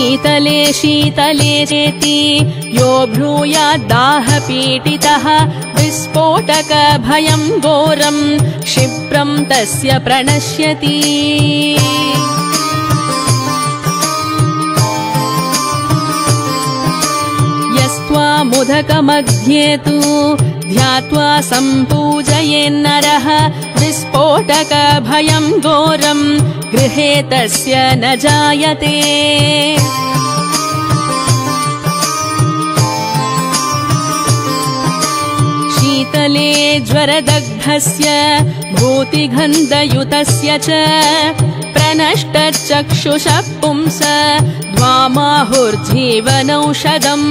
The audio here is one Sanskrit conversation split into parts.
शीतले शीतले चेति यो ब्रूयाद्दाहपीडितः विस्फोटकभयं घोरं क्षिप्रं तस्य प्रणश्यति यस्त्वामुदकमध्ये तु ध्यात्वा सम्पूजयेन्नरः विस्फोटकभयं घोरं गृहे तस्य न जायते शीतले ज्वरदग्धस्य भूतिगन्धयुतस्य च प्रनष्टचक्षुषः पुंस द्वामाहुर्जीवनौषधम्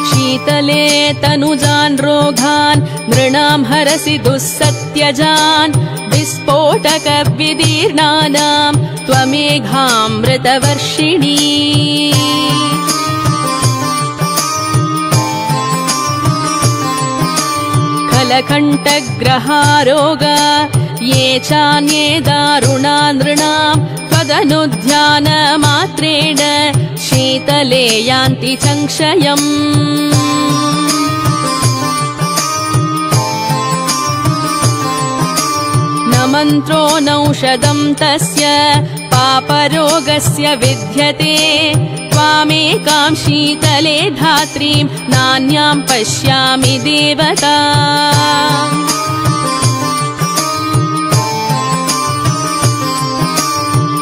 शीतले तनुजान् रोगान् नृणां हरसि दुःसत्यजान् विस्फोटकविदीर्णानां त्वमेघामृतवर्षिणी खलकण्ठग्रहारोगा ये चान्ये दारुणा नृणां त्वदनुध्यानमात्रेण शीतले यान्ति संक्षयम् न मन्त्रो नौषधं तस्य पापरोगस्य विद्यते त्वामेकां शीतले धात्रीं नान्यां पश्यामि देवता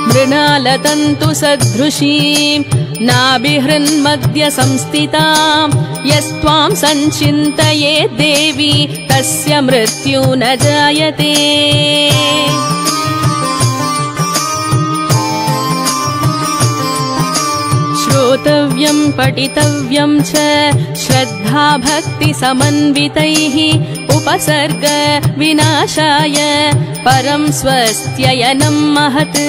मृणालतन्तु सदृशीं नाभिहृन्मध्य संस्थितां यस्त्वां संचिन्तये देवी तस्य मृत्यु न जायते श्रोतव्यं पठितव्यं च श्रद्धा भक्ति समन्वितैः उपसर्ग विनाशाय परं स्वस्त्ययनं महत्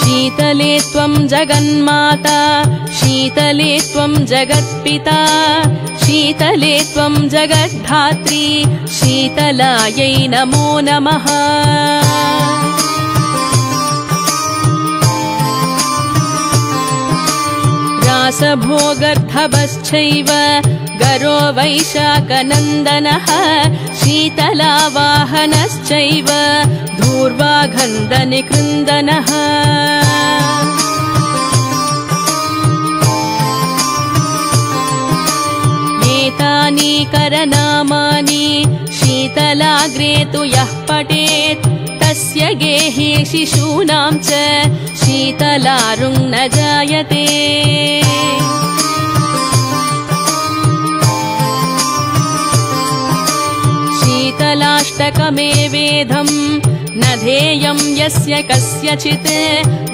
शीतले त्वं जगन्माता शीतले त्वं जगत्पिता शीतले त्वं जगद्धात्री शीतलायै नमो नमः रासभोगर्धभश्चैव गरो वैशाखनन्दनः शीतलावाहनश्चैव धूर्वागन्धनिकृन्दनः एतानि करनामानि शीतलाग्रे तु यः पठेत् तस्य गेहे शिशूनां च शीतलारुं न जायते शीतलाष्टकमेवेदं न ध्येयं यस्य कस्यचित्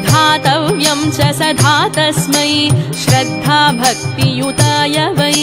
धातव्यं च सदा तस्मै श्रद्धा भक्तियुताय वै